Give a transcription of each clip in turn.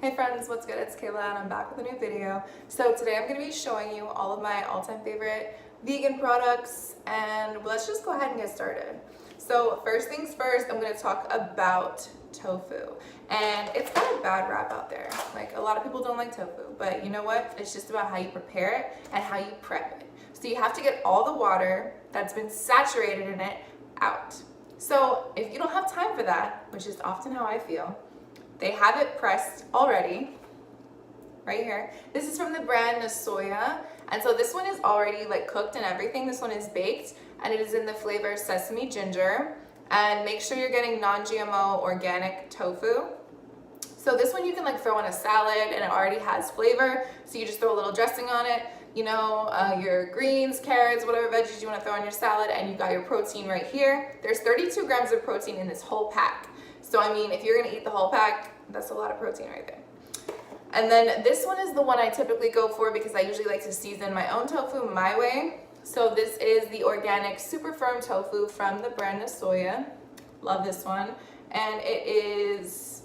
Hey friends, what's good? It's Kayla and I'm back with a new video. So today I'm going to be showing you all of my all-time favorite vegan products, and let's just go ahead and get started. So first things first, I'm going to talk about tofu. And it's got a bad rap out there. Like, a lot of people don't like tofu, but you know what? It's just about how you prepare it and how you prep it. So you have to get all the water that's been saturated in it out. So if you don't have time for that, which is often how I feel, they have it pressed already, right here. This is from the brand xoxoxo, and so this one is already like cooked and everything. This one is baked, and it is in the flavor sesame ginger. And make sure you're getting non-GMO organic tofu. So this one you can like throw on a salad, and it already has flavor. So you just throw a little dressing on it, you know, your greens, carrots, whatever veggies you want to throw on your salad, and you've got your protein right here. There's 32 grams of protein in this whole pack. So I mean, if you're gonna eat the whole pack, that's a lot of protein right there. And then this one is the one I typically go for because I usually like to season my own tofu my way. So this is the organic super firm tofu from the brand xoxoxo. Love this one. And it is,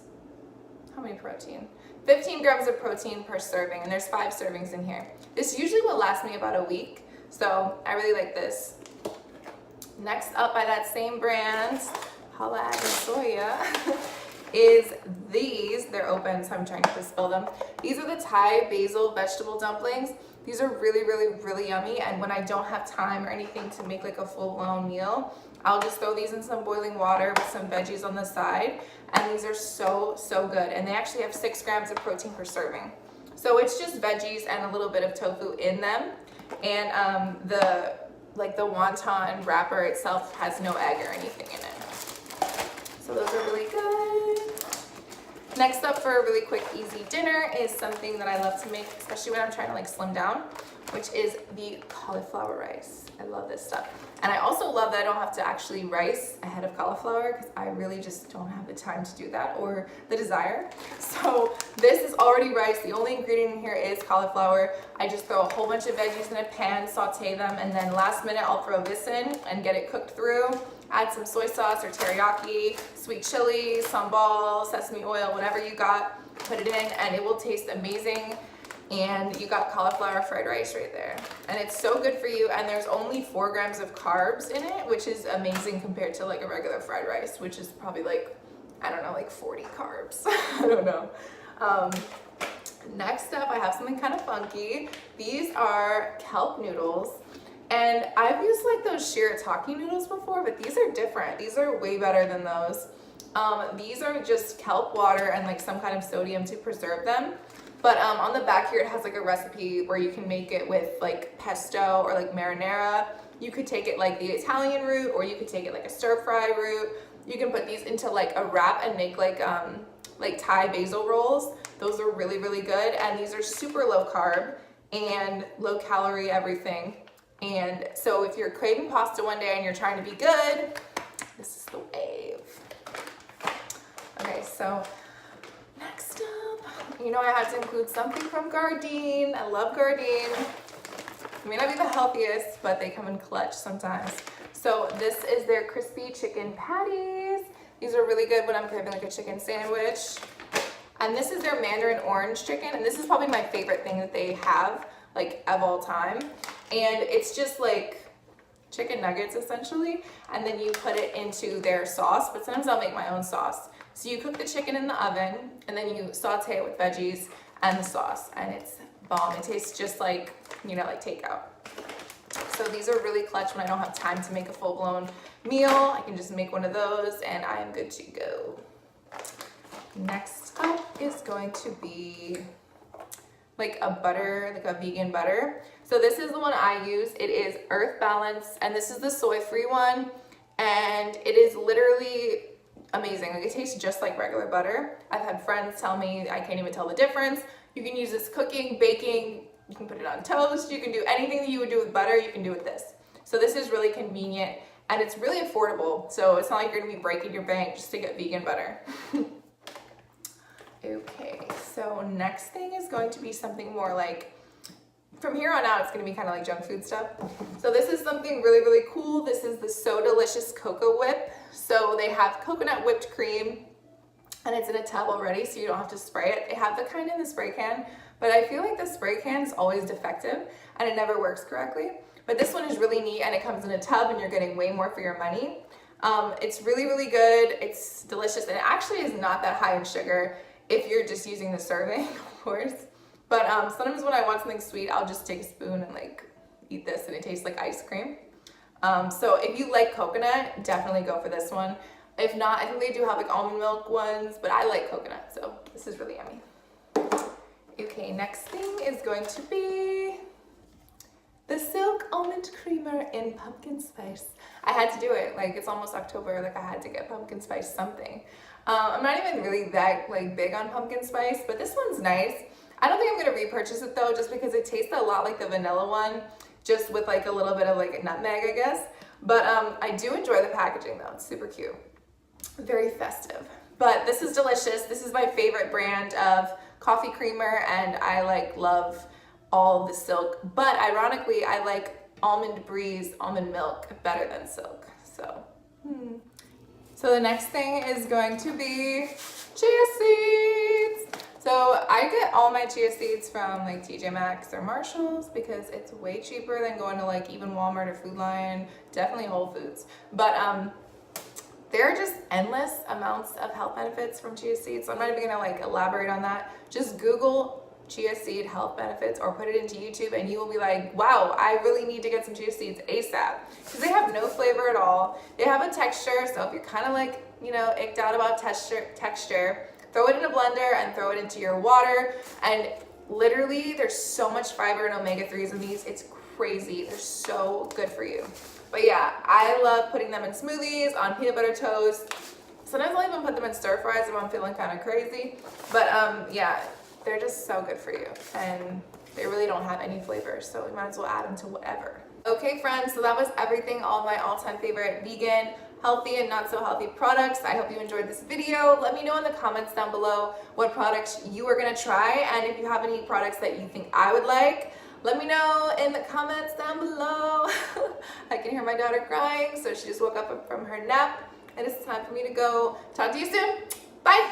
how many protein? 15 grams of protein per serving, and there's 5 servings in here. This usually will last me about a week, so I really like this. Next up, by that same brand, holla at xoxoxo, is these. They're open, so I'm trying to spill them. These are the Thai basil vegetable dumplings. These are really yummy, and when I don't have time or anything to make like a full-blown meal, I'll just throw these in some boiling water with some veggies on the side, and these are so good. And they actually have 6 grams of protein per serving. So it's just veggies and a little bit of tofu in them, and the wonton wrapper itself has no egg or anything in it. So those are really good. Next up for a really quick, easy dinner is something that I love to make, especially when I'm trying to like slim down, which is the cauliflower rice. I love this stuff. And I also love that I don't have to actually rice ahead of cauliflower because I really just don't have the time to do that or the desire. So this is already rice. The only ingredient in here is cauliflower. I just throw a whole bunch of veggies in a pan, saute them, and then last minute I'll throw this in and get it cooked through. Add some soy sauce or teriyaki, sweet chili, sambal, sesame oil, whatever you got, put it in, and it will taste amazing. And you got cauliflower fried rice right there. And it's so good for you, and there's only 4 grams of carbs in it, which is amazing compared to like a regular fried rice, which is probably like, I don't know, like 40 carbs. I don't know. Next up, I have something kind of funky. These are kelp noodles. And I've used like those shirataki noodles before, but these are different. These are way better than those. These are just kelp water and like some kind of sodium to preserve them. But on the back here, it has like a recipe where you can make it with like pesto or like marinara. You could take it like the Italian route, or you could take it like a stir fry route. You can put these into like a wrap and make like Thai basil rolls. Those are really good. And these are super low carb and low calorie everything. And so if you're craving pasta one day and you're trying to be good, this is the wave. Okay, so next up, you know I had to include something from Gardein. I love Gardein. It may not be the healthiest, but they come in clutch sometimes. So this is their crispy chicken patties. These are really good when I'm craving like a chicken sandwich. And this is their mandarin orange chicken, and this is probably my favorite thing that they have, like of all time. And it's just like chicken nuggets essentially, and then you put it into their sauce, but sometimes I'll make my own sauce. So you cook the chicken in the oven, and then you saute it with veggies and the sauce, and it's bomb. It tastes just like, you know, like takeout. So these are really clutch when I don't have time to make a full-blown meal. I can just make one of those and I am good to go. Next up is going to be like a butter, like a vegan butter. So this is the one I use. It is Earth Balance, and this is the soy-free one, and it is literally amazing. Like, it tastes just like regular butter. I've had friends tell me I can't even tell the difference. You can use this cooking, baking, you can put it on toast, you can do anything that you would do with butter, you can do with this. So this is really convenient, and it's really affordable, so it's not like you're gonna be breaking your bank just to get vegan butter. Okay, so next thing is going to be something more like, from here on out, it's gonna be kind of like junk food stuff. So this is something really cool. This is the So Delicious Cocoa Whip. So they have coconut whipped cream, and it's in a tub already, so you don't have to spray it. They have the kind in the spray can, but I feel like the spray can is always defective and it never works correctly. But this one is really neat, and it comes in a tub and you're getting way more for your money. It's really, really good. It's delicious, and it actually is not that high in sugar if you're just using the serving, of course. But sometimes when I want something sweet, I'll just take a spoon and like eat this, and it tastes like ice cream. So if you like coconut, definitely go for this one. If not, I think they do have like almond milk ones, but I like coconut, so this is really yummy. Okay, next thing is going to be the Silk Almond Creamer in pumpkin spice. I had to do it, like it's almost October, like I had to get pumpkin spice something. I'm not even really that like big on pumpkin spice, but this one's nice. I don't think I'm gonna repurchase it though, just because it tastes a lot like the vanilla one, just with like a little bit of like a nutmeg, I guess. But I do enjoy the packaging though, it's super cute. Very festive. But this is delicious. This is my favorite brand of coffee creamer, and I like love all the Silk, but ironically I like Almond Breeze almond milk better than Silk. So the next thing is going to be chia seeds. So I get all my chia seeds from like TJ Maxx or Marshalls because it's way cheaper than going to like even Walmart or Food Lion, definitely Whole Foods. But there are just endless amounts of health benefits from chia seeds. So I'm not even gonna like elaborate on that. Just Google chia seed health benefits or put it into YouTube, and you will be like, wow, I really need to get some chia seeds ASAP. Because they have no flavor at all. They have a texture, so if you're kind of like, you know, icked out about texture, throw it in a blender and throw it into your water. And literally, there's so much fiber and omega-3s in these. It's crazy. They're so good for you. But yeah, I love putting them in smoothies, on peanut butter toast. Sometimes I'll even put them in stir fries if I'm feeling kind of crazy. But yeah, they're just so good for you, and they really don't have any flavor, so we might as well add them to whatever. Okay friends, so that was everything, all my all-time favorite vegan, healthy and not so healthy products. I hope you enjoyed this video. Let me know in the comments down below what products you are gonna try, and if you have any products that you think I would like, let me know in the comments down below. I can hear my daughter crying, so she just woke up from her nap, and it's time for me to go. Talk to you soon. Bye.